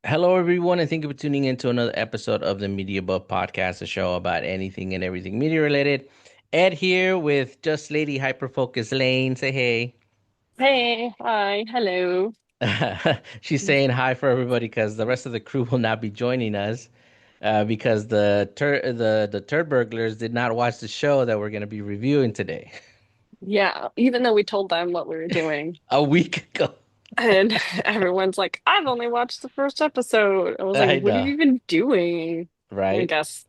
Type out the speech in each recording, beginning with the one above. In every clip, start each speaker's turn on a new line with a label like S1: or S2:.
S1: Hello, everyone, and thank you for tuning in to another episode of the Media Buff Podcast, a show about anything and everything media related. Ed here with Just Lady Hyper Focus Lane. Say hey.
S2: Hey, hi, hello.
S1: She's saying hi for everybody because the rest of the crew will not be joining us because the turd burglars did not watch the show that we're going to be reviewing today
S2: Yeah, even though we told them what we were doing,
S1: a week ago.
S2: and everyone's like, I've only watched the first episode. I was like,
S1: I
S2: what are
S1: know,
S2: you even doing? I
S1: right?
S2: guess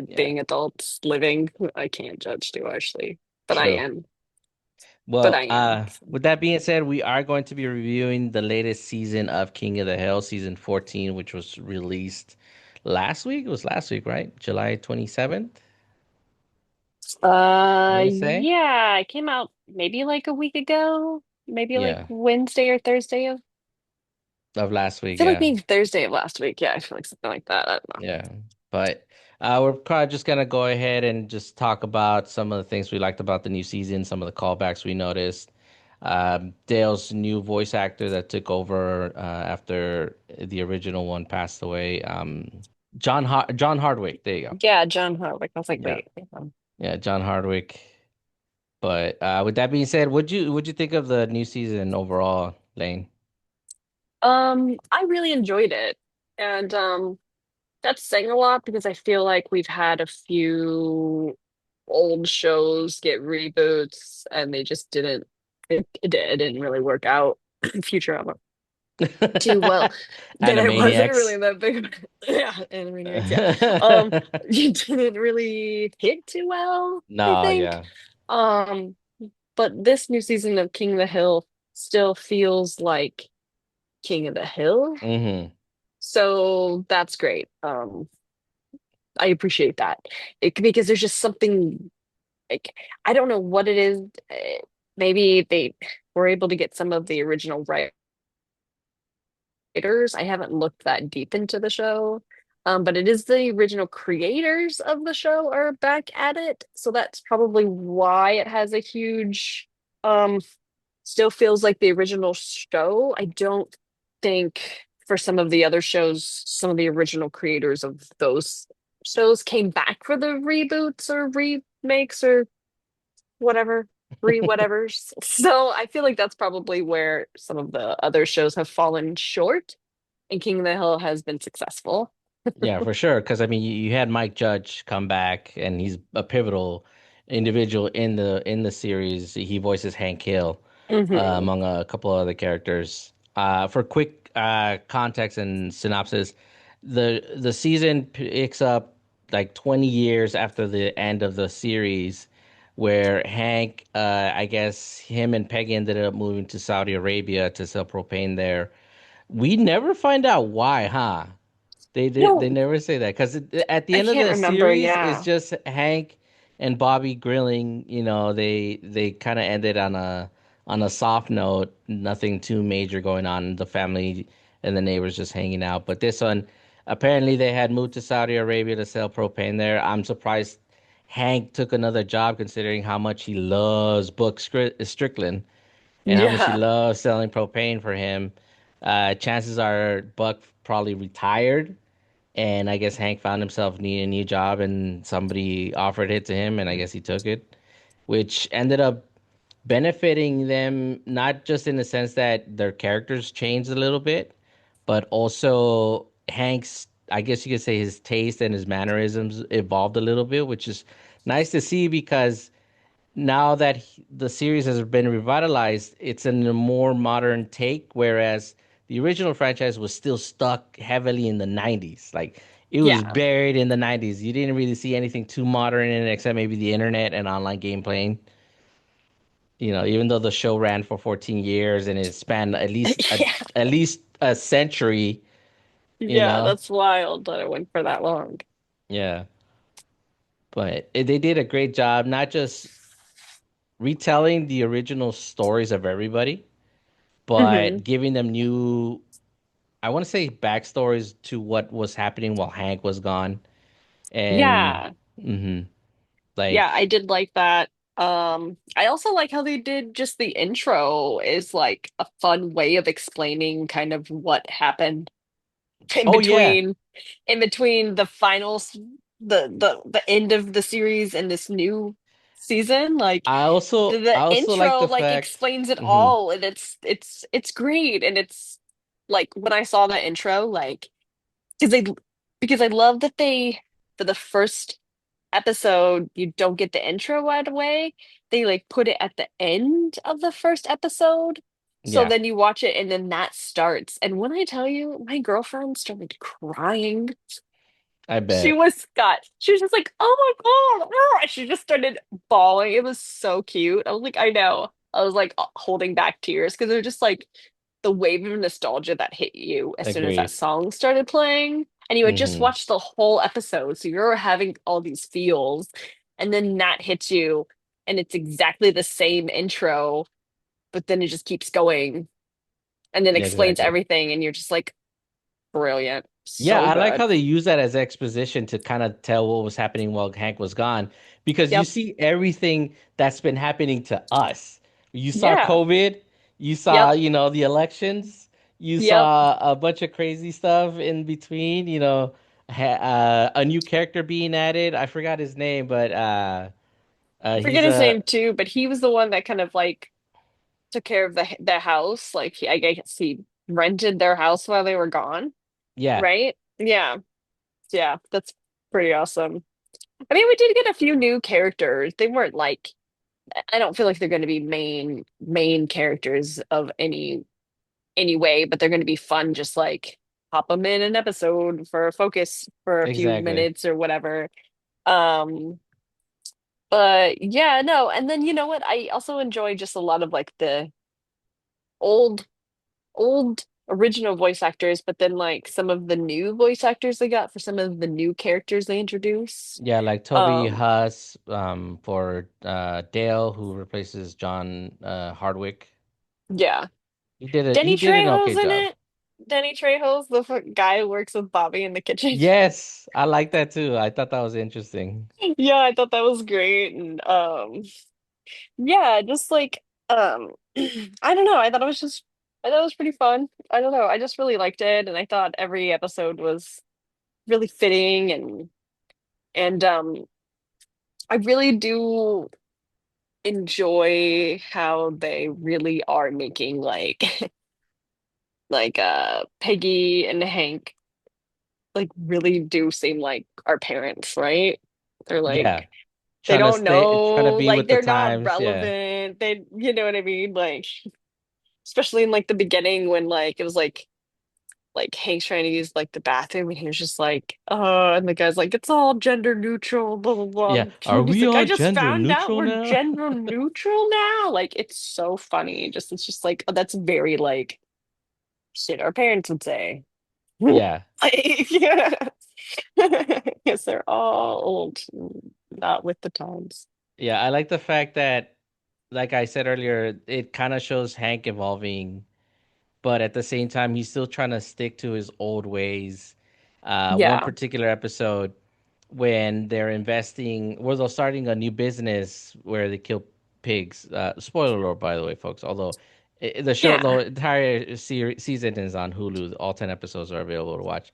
S1: Yeah,
S2: being adults living, I can't judge too harshly, but I
S1: true.
S2: am. But I
S1: Well,
S2: am.
S1: with that being said, we are going to be reviewing the latest season of King of the Hill, season 14, which was released last week. It was last week, right? July 27th, I want to say.
S2: Yeah, it came out maybe like a week ago, maybe like
S1: Yeah,
S2: Wednesday or Thursday of,
S1: of last
S2: I
S1: week.
S2: feel like
S1: Yeah,
S2: maybe Thursday of last week. Yeah, I feel like something like that. I don't
S1: yeah. But we're probably just gonna go ahead and just talk about some of the things we liked about the new season, some of the callbacks we noticed. Dale's new voice actor that took over after the original one passed away. John Hardwick. There you go.
S2: know. Yeah, John Hardwick. I was like,
S1: Yeah.
S2: wait.
S1: Yeah, John Hardwick. But with that being said, would you think of the new season overall, Lane?
S2: I really enjoyed it. And that's saying a lot because I feel like we've had a few old shows get reboots and they just it didn't really work out. Futurama too well. It wasn't really
S1: Animaniacs.
S2: that big. Yeah, Animaniacs, yeah. Um, it didn't really hit too well, I
S1: No,
S2: think.
S1: yeah.
S2: Um, but this new season of King of the Hill still feels like King of the Hill.
S1: hmm
S2: So that's great. I appreciate that. Because there's just something like I don't know what it is. Maybe they were able to get some of the original writers. I haven't looked that deep into the show. But it is the original creators of the show are back at it. So that's probably why it has a huge still feels like the original show. I don't think for some of the other shows, some of the original creators of those shows came back for the reboots or remakes or whatever, re-whatevers. So I feel like that's probably where some of the other shows have fallen short, and King of the Hill has been successful.
S1: Yeah, for sure. Because I mean, you had Mike Judge come back, and he's a pivotal individual in the series. He voices Hank Hill,
S2: Hmm.
S1: among a couple other characters. For quick context and synopsis, the season picks up like 20 years after the end of the series, where Hank, I guess him and Peggy ended up moving to Saudi Arabia to sell propane there. We never find out why, huh? They
S2: No,
S1: never say that because at the
S2: I
S1: end of
S2: can't
S1: the
S2: remember.
S1: series, it's
S2: Yeah.
S1: just Hank and Bobby grilling. They kind of ended on a soft note, nothing too major going on. The family and the neighbors just hanging out. But this one, apparently, they had moved to Saudi Arabia to sell propane there. I'm surprised Hank took another job considering how much he loves Strickland and how much he
S2: Yeah.
S1: loves selling propane for him. Chances are Buck probably retired, and I guess Hank found himself needing a new job, and somebody offered it to him, and I guess he took it, which ended up benefiting them not just in the sense that their characters changed a little bit, but also Hank's, I guess you could say his taste and his mannerisms evolved a little bit, which is nice to see because now that the series has been revitalized, it's in a more modern take, whereas the original franchise was still stuck heavily in the 90s. Like it was
S2: Yeah.
S1: buried in the 90s. You didn't really see anything too modern in it except maybe the internet and online game playing. Even though the show ran for 14 years and it spanned at least a
S2: Yeah.
S1: at least a century, you
S2: Yeah,
S1: know.
S2: that's wild that it went for that long.
S1: Yeah. But they did a great job not just retelling the original stories of everybody,
S2: Hmm.
S1: but giving them new, I want to say, backstories to what was happening while Hank was gone. And
S2: Yeah.
S1: hmm
S2: Yeah, I
S1: like,
S2: did like that. I also like how they did just the intro is like a fun way of explaining kind of what happened in
S1: Oh yeah.
S2: between in between the finals, the end of the series and this new season. Like the
S1: I also like
S2: intro
S1: the
S2: like
S1: fact.
S2: explains it
S1: Mhm.
S2: all, and it's great. And it's like when I saw that intro, like because they because I love that they for the first episode you don't get the intro right away. They like put it at the end of the first episode. So
S1: Yeah,
S2: then you watch it and then that starts. And when I tell you, my girlfriend started crying.
S1: I bet.
S2: She was just like, oh my God. Ah," she just started bawling. It was so cute. I was like, I know. I was like holding back tears because they're just like the wave of nostalgia that hit you as soon as that
S1: Agreed.
S2: song started playing. And you had just
S1: Hmm.
S2: watched the whole episode. So you're having all these feels. And then that hits you. And it's exactly the same intro, but then it just keeps going and then
S1: Yeah,
S2: explains
S1: exactly.
S2: everything. And you're just like, brilliant.
S1: Yeah,
S2: So
S1: I like
S2: good.
S1: how they use that as exposition to kind of tell what was happening while Hank was gone, because you
S2: Yep.
S1: see everything that's been happening to us. You saw
S2: Yeah.
S1: COVID, you saw,
S2: Yep.
S1: the elections, you
S2: Yep.
S1: saw a bunch of crazy stuff in between, a new character being added. I forgot his name, but
S2: I forget
S1: he's
S2: his
S1: a
S2: name too, but he was the one that kind of like took care of the house. Like I guess he rented their house while they were gone,
S1: yeah,
S2: right? Yeah. Yeah, that's pretty awesome. I mean, we did get a few new characters. They weren't like I don't feel like they're going to be main characters of any way, but they're going to be fun just like pop them in an episode for a focus for a few
S1: exactly.
S2: minutes or whatever. Um but yeah, no, and then you know what? I also enjoy just a lot of like the old old original voice actors, but then like some of the new voice actors they got for some of the new characters they introduce.
S1: Yeah, like Toby
S2: Um,
S1: Huss for Dale, who replaces John Hardwick.
S2: yeah.
S1: He
S2: Denny
S1: did an okay
S2: Trejo's in
S1: job.
S2: it. Denny Trejo's the guy who works with Bobby in the kitchen.
S1: Yes, I like that too. I thought that was interesting.
S2: Yeah, I thought that was great. And yeah, just like I don't know. I thought it was pretty fun. I don't know. I just really liked it and I thought every episode was really fitting and I really do enjoy how they really are making like Peggy and Hank like really do seem like our parents, right? They're
S1: Yeah,
S2: like they don't
S1: trying to
S2: know,
S1: be
S2: like
S1: with the
S2: they're not
S1: times. Yeah,
S2: relevant. They you know what I mean? Like especially in like the beginning when like it was like Hank's trying to use like the bathroom and he was just like, and the guy's like, it's all gender neutral, blah blah blah.
S1: yeah. Are
S2: And he's
S1: we
S2: like, I
S1: all
S2: just
S1: gender
S2: found out
S1: neutral
S2: we're
S1: now?
S2: gender neutral now. Like it's so funny. Just it's just like that's very like shit our parents would say.
S1: Yeah,
S2: Like, yeah. Yes, they're all old, not with the times.
S1: yeah. I like the fact that, like I said earlier, it kind of shows Hank evolving, but at the same time, he's still trying to stick to his old ways. One
S2: Yeah.
S1: particular episode when they're starting a new business where they kill pigs. Spoiler alert, by the way, folks. Although the
S2: Yeah.
S1: entire season is on Hulu. All 10 episodes are available to watch,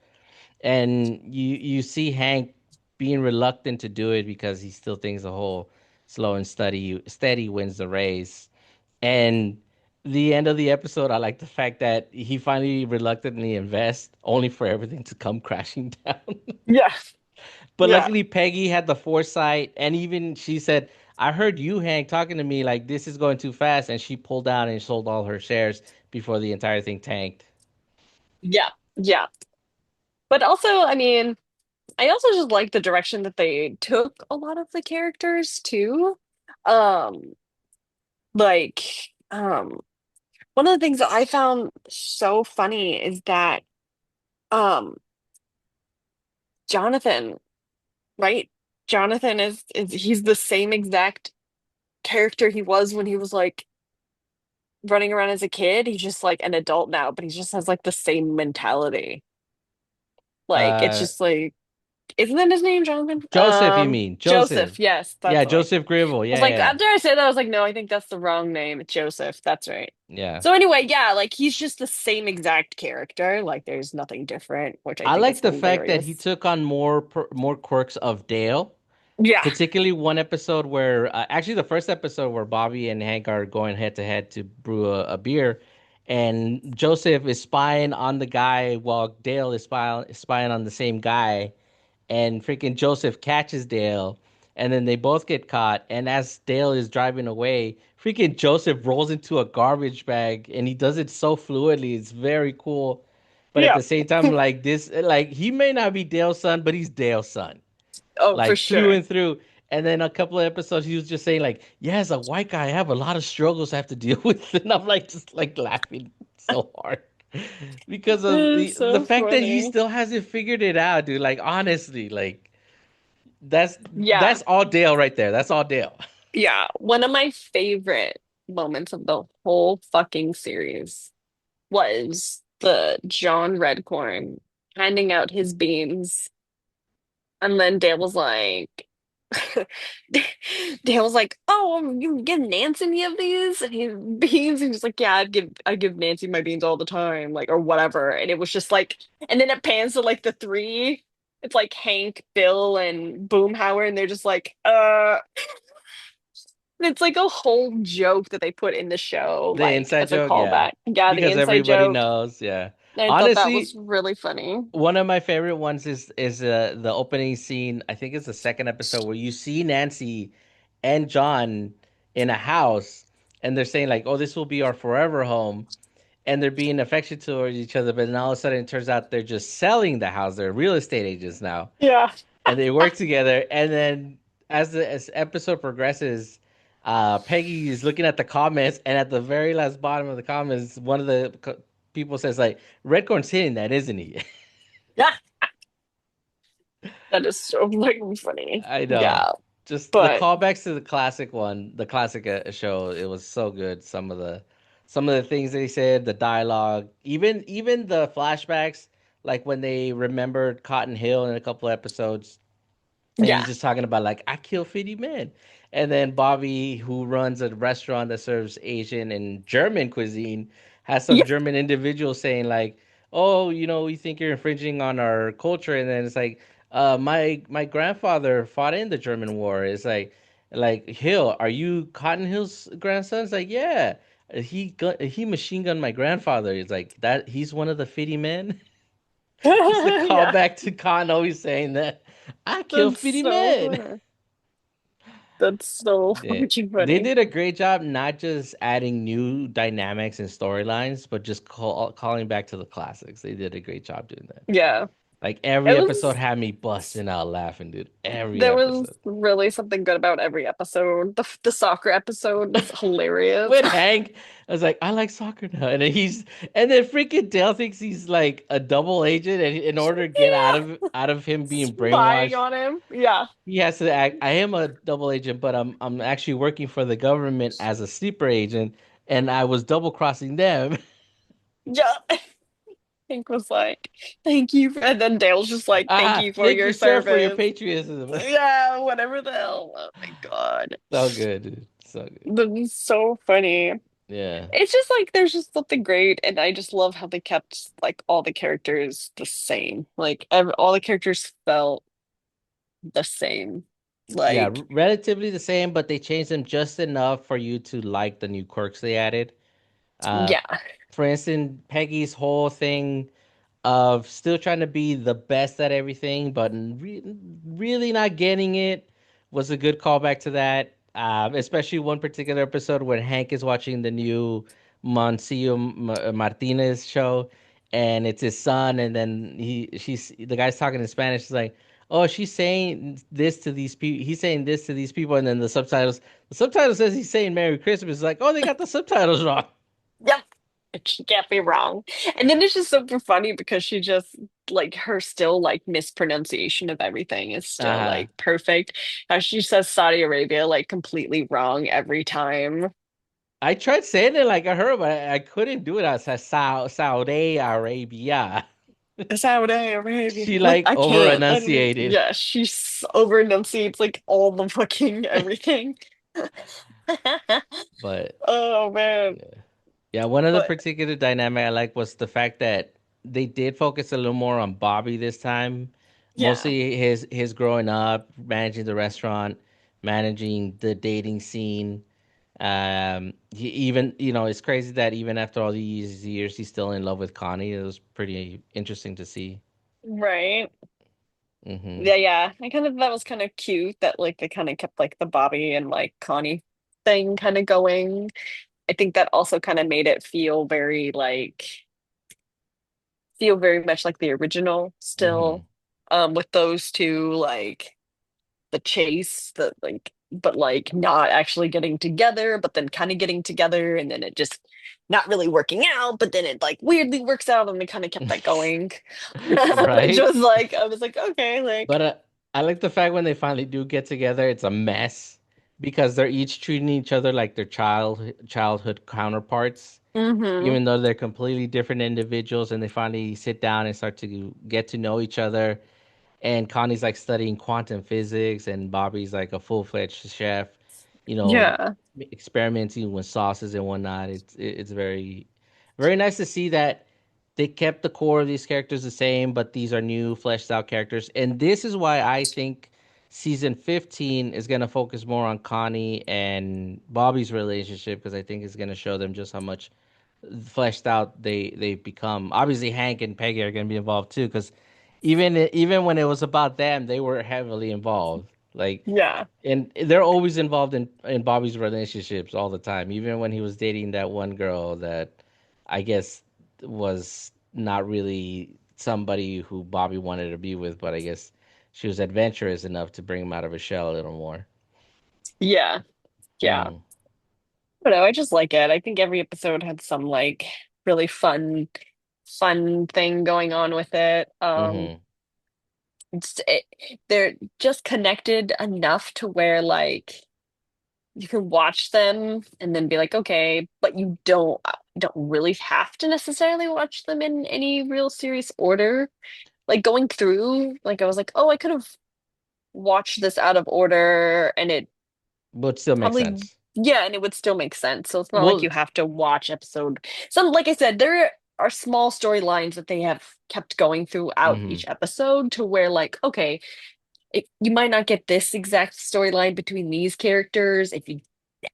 S1: and you see Hank being reluctant to do it because he still thinks the whole slow and steady wins the race. And the end of the episode, I like the fact that he finally reluctantly invests, only for everything to come crashing down.
S2: Yeah.
S1: But
S2: Yeah.
S1: luckily, Peggy had the foresight, and even she said, "I heard you, Hank, talking to me like this is going too fast," and she pulled down and sold all her shares before the entire thing tanked.
S2: Yeah. Yeah. But also, I mean, I also just like the direction that they took a lot of the characters too. Um, like, um, one of the things that I found so funny is that um Jonathan, right? Jonathan is he's the same exact character he was when he was like running around as a kid. He's just like an adult now, but he just has like the same mentality. Like it's
S1: Uh,
S2: just like Isn't that his name, Jonathan?
S1: Joseph, you mean Joseph?
S2: Joseph. Yes,
S1: Yeah,
S2: that's what
S1: Joseph Gribble.
S2: I was
S1: Yeah,
S2: like,
S1: yeah,
S2: after I said that, I was like, no, I think that's the wrong name. It's Joseph. That's right.
S1: yeah.
S2: So anyway, yeah, like he's just the same exact character. Like there's nothing different, which I
S1: I
S2: think is
S1: like the fact that he
S2: hilarious.
S1: took on more quirks of Dale.
S2: Yeah.
S1: Particularly one episode where, actually, the first episode where Bobby and Hank are going head to head to brew a beer, and Joseph is spying on the guy while Dale is spying on the same guy, and freaking Joseph catches Dale, and then they both get caught. And as Dale is driving away, freaking Joseph rolls into a garbage bag, and he does it so fluidly. It's very cool. But at
S2: Yeah.
S1: the same time, like this, like he may not be Dale's son, but he's Dale's son
S2: Oh, for
S1: like through
S2: sure.
S1: and through. And then a couple of episodes, he was just saying like, "Yeah, as a white guy, I have a lot of struggles I have to deal with," and I'm like, just like laughing so hard because of
S2: It's
S1: the
S2: so
S1: fact that he
S2: funny.
S1: still hasn't figured it out, dude. Like honestly, like that's
S2: Yeah.
S1: that's all Dale right there. That's all Dale.
S2: Yeah. One of my favorite moments of the whole fucking series was the John Redcorn handing out his beans. And then Dale was like, Dale was like, "Oh, you give Nancy any of these?" And he beans, and he's like, "Yeah, I'd give Nancy my beans all the time, like or whatever." And it was just like, and then it pans to like the three. It's like Hank, Bill, and Boomhauer, and they're just like, And it's like a whole joke that they put in the show,
S1: The
S2: like
S1: inside
S2: as a
S1: joke, yeah,
S2: callback. Yeah, the
S1: because
S2: inside
S1: everybody
S2: joke.
S1: knows, yeah.
S2: And I thought that was
S1: Honestly,
S2: really funny.
S1: one of my favorite ones is the opening scene. I think it's the second episode where you see Nancy and John in a house, and they're saying like, "Oh, this will be our forever home," and they're being affectionate towards each other. But then all of a sudden, it turns out they're just selling the house. They're real estate agents now,
S2: Yeah.
S1: and they work together. And then as episode progresses, Peggy is looking at the comments, and at the very last bottom of the comments, one of the people says like, "Redcorn's hitting that, isn't he?"
S2: Yeah. That is so fucking funny.
S1: I know.
S2: Yeah.
S1: Just the
S2: But
S1: callbacks to the classic one, the classic show. It was so good. Some of the things they said, the dialogue, even the flashbacks, like when they remembered Cotton Hill in a couple episodes, and he's
S2: yeah.
S1: just talking about like I kill 50 men. And then Bobby, who runs a restaurant that serves Asian and German cuisine, has some
S2: Yeah.
S1: German individual saying like, "Oh, we think you're infringing on our culture." And then it's like, my grandfather fought in the German war." It's like Hill, are you Cotton Hill's grandson? It's like, yeah. He machine gunned my grandfather. It's like that. He's one of the 50 men. Just a
S2: Yeah.
S1: callback to Khan always saying that I kill
S2: That's
S1: 50
S2: so
S1: men.
S2: funny. That's so
S1: Yeah.
S2: fucking
S1: They
S2: funny.
S1: did a great job not just adding new dynamics and storylines, but just calling back to the classics. They did a great job doing that.
S2: Yeah.
S1: Like
S2: It
S1: every episode
S2: was
S1: had me busting out laughing, dude. Every
S2: there was
S1: episode.
S2: really something good about every episode. The soccer episode was hilarious.
S1: With Hank, I was like, I like soccer now. And then freaking Dale thinks he's like a double agent, and in order to get out
S2: Yeah.
S1: of out of him being
S2: Spying
S1: brainwashed,
S2: on him. Yeah.
S1: he has to act. I am a double agent, but I'm actually working for the government as a sleeper agent, and I was double crossing them.
S2: Yeah. Hank was like, "Thank you." And then Dale's just like, "Thank
S1: Ah,
S2: you for
S1: thank
S2: your
S1: you, sir, for your
S2: service."
S1: patriotism.
S2: Yeah, whatever the hell. Oh my God.
S1: So good, dude. So good.
S2: That is so funny.
S1: Yeah,
S2: It's just like there's just something great, and I just love how they kept like all the characters the same. Like all the characters felt the same.
S1: yeah.
S2: Like,
S1: Relatively the same, but they changed them just enough for you to like the new quirks they added. Uh,
S2: yeah,
S1: for instance, Peggy's whole thing of still trying to be the best at everything, but really not getting it was a good callback to that. Especially one particular episode when Hank is watching the new Monsillo Martinez show, and it's his son, and then the guy's talking in Spanish. He's like, "Oh, she's saying this to these people. He's saying this to these people," and then the subtitle says he's saying Merry Christmas. It's like, "Oh, they got the subtitles wrong."
S2: yep. She can't be wrong. And then it's just super funny because she just like her still like mispronunciation of everything is still
S1: Uh-huh.
S2: like perfect. How she says Saudi Arabia like completely wrong every time.
S1: I tried saying it like I heard, but I couldn't do it. I said Saudi Arabia.
S2: It's how day, baby.
S1: She
S2: Like
S1: like
S2: I
S1: over
S2: can't. I don't.
S1: enunciated.
S2: Yeah, she's over enunciates like all the fucking everything.
S1: But
S2: Oh man.
S1: yeah. Yeah, one of the
S2: But
S1: particular dynamic I like was the fact that they did focus a little more on Bobby this time.
S2: yeah,
S1: Mostly his growing up, managing the restaurant, managing the dating scene. He even, it's crazy that even after all these years, he's still in love with Connie. It was pretty interesting to see.
S2: right.
S1: Hmm.
S2: Yeah, yeah. I kind of that was kind of cute that like they kind of kept like the Bobby and like Connie thing kind of going. I think that also kind of made it feel very much like the original
S1: Hmm.
S2: still. With those two like the chase, the like but like not actually getting together, but then kind of getting together and then it just not really working out, but then it like weirdly works out and they kind of kept that going. Which
S1: Right?
S2: was like I was like, okay,
S1: But
S2: like
S1: I like the fact when they finally do get together, it's a mess because they're each treating each other like their childhood counterparts,
S2: hmm
S1: even though they're completely different individuals, and they finally sit down and start to get to know each other. And Connie's like studying quantum physics, and Bobby's like a full-fledged chef, you know,
S2: yeah.
S1: experimenting with sauces and whatnot. It's very, very nice to see that they kept the core of these characters the same, but these are new fleshed out characters. And this is why I think season 15 is going to focus more on Connie and Bobby's relationship because I think it's going to show them just how much fleshed out they've become. Obviously, Hank and Peggy are going to be involved too because even when it was about them, they were heavily involved. Like,
S2: Yeah.
S1: and they're always involved in Bobby's relationships all the time. Even when he was dating that one girl that I guess was not really somebody who Bobby wanted to be with, but I guess she was adventurous enough to bring him out of his shell a little more.
S2: Yeah. Yeah.
S1: Mm-hmm.
S2: I don't know, I just like it. I think every episode had some like really fun thing going on with it.
S1: Mm-hmm.
S2: It's, it, they're just connected enough to where like you can watch them and then be like, okay, but you don't really have to necessarily watch them in any real serious order. Like going through, like I was like, oh, I could have watched this out of order and it
S1: But still makes
S2: probably
S1: sense.
S2: yeah, and it would still make sense. So it's not like
S1: Well,
S2: you have to watch episode. Some like I said, there are small storylines that they have kept going throughout
S1: mm-hmm.
S2: each episode to where like, okay, you might not get this exact storyline between these characters if you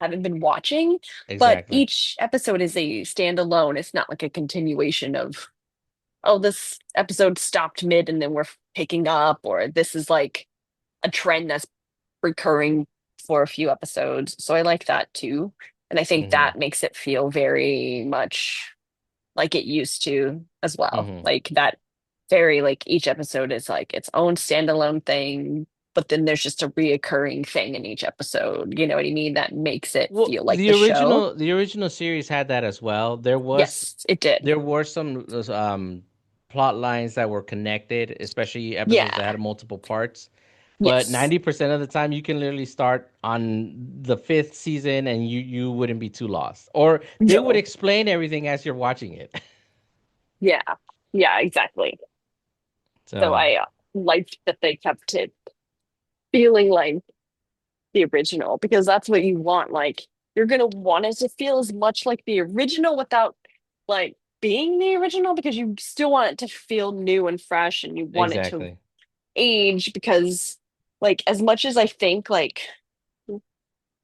S2: haven't been watching, but
S1: Exactly.
S2: each episode is a standalone. It's not like a continuation of, oh, this episode stopped mid and then we're picking up, or this is like a trend that's recurring for a few episodes. So I like that too. And I think
S1: Mm-hmm.
S2: that makes it feel very much like it used to as well.
S1: Mm-hmm.
S2: Like that very like each episode is like its own standalone thing, but then there's just a reoccurring thing in each episode. You know what I mean? That makes it
S1: Well,
S2: feel like the show.
S1: the original series had that as well.
S2: Yes, it did.
S1: There were some plot lines that were connected, especially episodes that
S2: Yeah.
S1: had multiple parts. But
S2: Yes.
S1: 90% of the time, you can literally start on the fifth season and you wouldn't be too lost. Or they would
S2: No.
S1: explain everything as you're watching it.
S2: Yeah. Yeah, exactly. So
S1: So,
S2: I liked that they kept it feeling like the original because that's what you want. Like you're gonna want it to feel as much like the original without like being the original because you still want it to feel new and fresh and you want it to
S1: exactly.
S2: age because like as much as I think like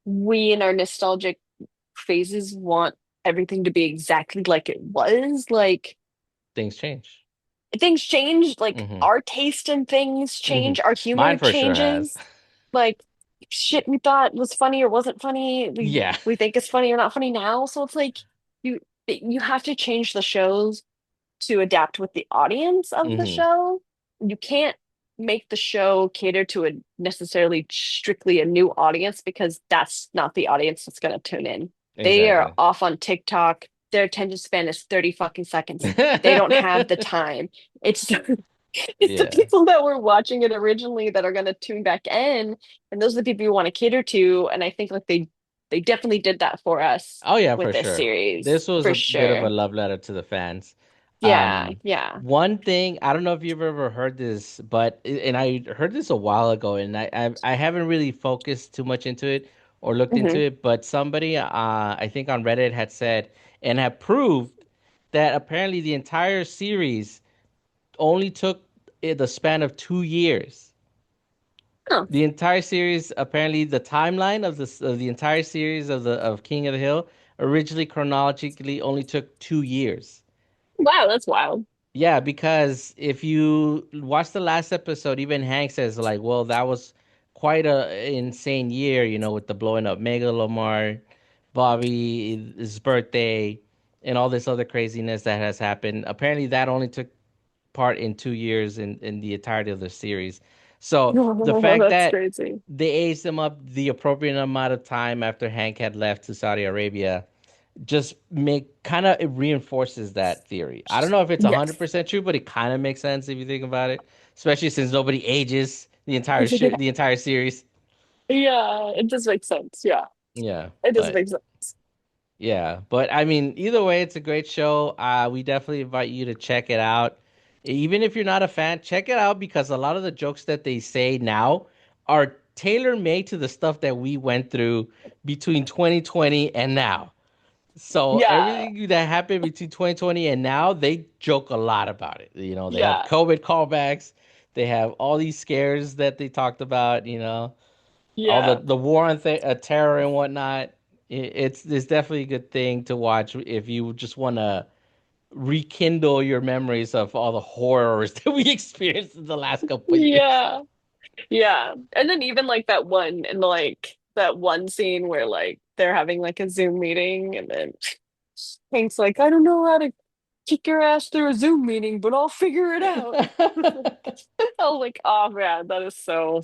S2: we in our nostalgic phases want everything to be exactly like it was, like
S1: Things change.
S2: things change, like
S1: Hmm.
S2: our taste in things
S1: Hmm.
S2: change, our
S1: Mine
S2: humor
S1: for sure has.
S2: changes. Like shit we thought was funny or wasn't funny, we
S1: Yeah.
S2: we think it's funny or not funny now. So it's like you you have to change the shows to adapt with the audience of the
S1: Hmm.
S2: show. You can't make the show cater to a necessarily strictly a new audience because that's not the audience that's going to tune in. They are
S1: Exactly.
S2: off on TikTok. Their attention span is 30 fucking seconds. They don't have the time. It's it's the
S1: Yeah.
S2: people that were watching it originally that are going to tune back in, and those are the people you want to cater to. And I think like they definitely did that for us
S1: Oh yeah,
S2: with
S1: for
S2: this
S1: sure.
S2: series
S1: This was
S2: for
S1: a bit of a
S2: sure.
S1: love letter to the fans.
S2: Yeah, yeah.
S1: One thing, I don't know if you've ever heard this, and I heard this a while ago, and I haven't really focused too much into it or looked into
S2: Hmm.
S1: it, but somebody, I think on Reddit had said and had proved that apparently the entire series only took the span of 2 years.
S2: Huh.
S1: The entire series, apparently, the timeline of the entire series of King of the Hill originally chronologically only took 2 years.
S2: Wow, that's wild.
S1: Yeah, because if you watch the last episode, even Hank says like, "Well, that was quite a insane year, with the blowing up Megalomar, Bobby's birthday, and all this other craziness that has happened. Apparently, that only took part in 2 years in the entirety of the series. So the
S2: Oh,
S1: fact
S2: that's
S1: that
S2: crazy.
S1: they aged him up the appropriate amount of time after Hank had left to Saudi Arabia just make kind of it reinforces that theory. I don't know if it's
S2: Yes.
S1: 100% true, but it kind of makes sense if you think about it, especially since nobody ages the entire series.
S2: Yeah, it does make sense. Yeah,
S1: Yeah,
S2: it does
S1: but
S2: make sense.
S1: yeah, but I mean, either way, it's a great show. We definitely invite you to check it out. Even if you're not a fan, check it out because a lot of the jokes that they say now are tailor made to the stuff that we went through between 2020 and now. So
S2: Yeah,
S1: everything that happened between 2020 and now, they joke a lot about it. They have
S2: yeah,
S1: COVID callbacks. They have all these scares that they talked about, all the
S2: yeah,
S1: the war on terror and whatnot. It's definitely a good thing to watch if you just want to rekindle your memories of all the horrors that we experienced in the last couple of years.
S2: yeah, yeah. And then even like that one and like that one scene where like they're having like a Zoom meeting and then Hank's like, I don't know how to kick your ass through a Zoom meeting, but I'll figure it out. I was like, oh man, that is so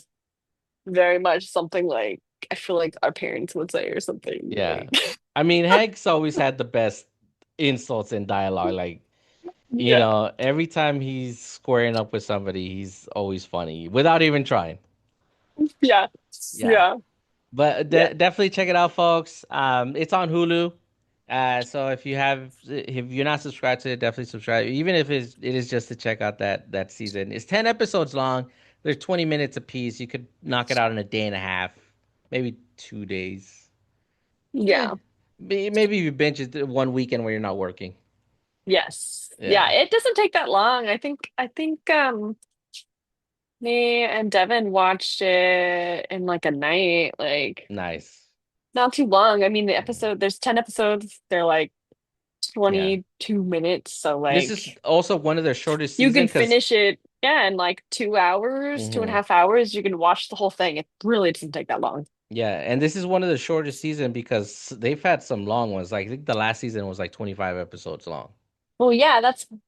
S2: very much something like I feel like our parents would say or something.
S1: Yeah.
S2: Like,
S1: I mean, Hank's always had the best insults and dialogue. Like,
S2: yeah,
S1: every time he's squaring up with somebody, he's always funny without even trying.
S2: yeah,
S1: Yeah.
S2: yeah,
S1: But
S2: yeah,
S1: definitely check it out, folks. It's on Hulu. So if you're not subscribed to it, definitely subscribe. Even if it is just to check out that season. It's 10 episodes long. They're 20 minutes apiece. You could knock it out in a day and a half, maybe 2 days. Eh,
S2: yeah.
S1: maybe you binge it one weekend where you're not working.
S2: Yes. Yeah,
S1: Yeah.
S2: it doesn't take that long. I think me and Devin watched it in like a night, like
S1: Nice.
S2: not too long. I mean, there's 10 episodes. They're like
S1: Yeah.
S2: 22 minutes, so
S1: This is
S2: like
S1: also one of their shortest
S2: you
S1: season
S2: can
S1: because
S2: finish it, yeah, in like 2 hours, two and a
S1: hmm
S2: half hours. You can watch the whole thing. It really doesn't take that long.
S1: yeah, and this is one of the shortest season because they've had some long ones. Like I think the last season was like 25 episodes long.
S2: Well, yeah,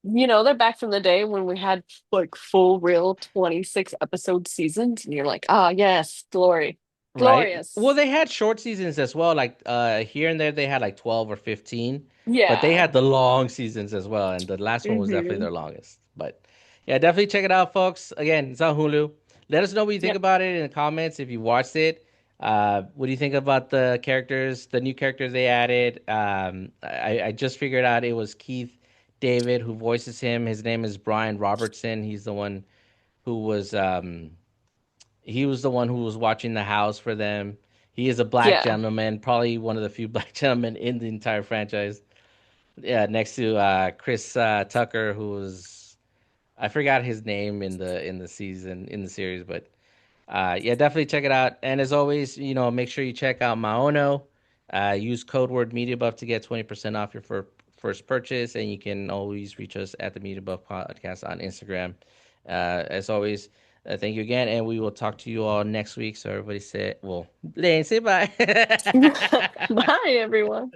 S2: they're back from the day when we had like full real 26 episode seasons, and you're like, ah, yes, glory,
S1: Right. Well,
S2: glorious.
S1: they had short seasons as well. Like here and there they had like 12 or 15, but they
S2: Yeah.
S1: had the long seasons as well, and the last one was definitely
S2: Hmm.
S1: their longest. But yeah, definitely check it out, folks. Again, it's on Hulu. Let us know what you think
S2: Yep.
S1: about it in the comments if you watched it. What do you think about the characters, the new characters they added? I just figured out it was Keith David who voices him. His name is Brian Robertson. He's the one who was he was the one who was watching the house for them. He is a black
S2: Yeah.
S1: gentleman, probably one of the few black gentlemen in the entire franchise. Yeah, next to Chris Tucker, who was I forgot his name in the series, but yeah, definitely check it out. And as always, make sure you check out Maono. Use code word MediaBuff to get 20% off your first purchase, and you can always reach us at the MediaBuff Podcast on Instagram. As always, thank you again, and we will talk to you all next week. So everybody say, well, Lane, say bye.
S2: Bye, everyone.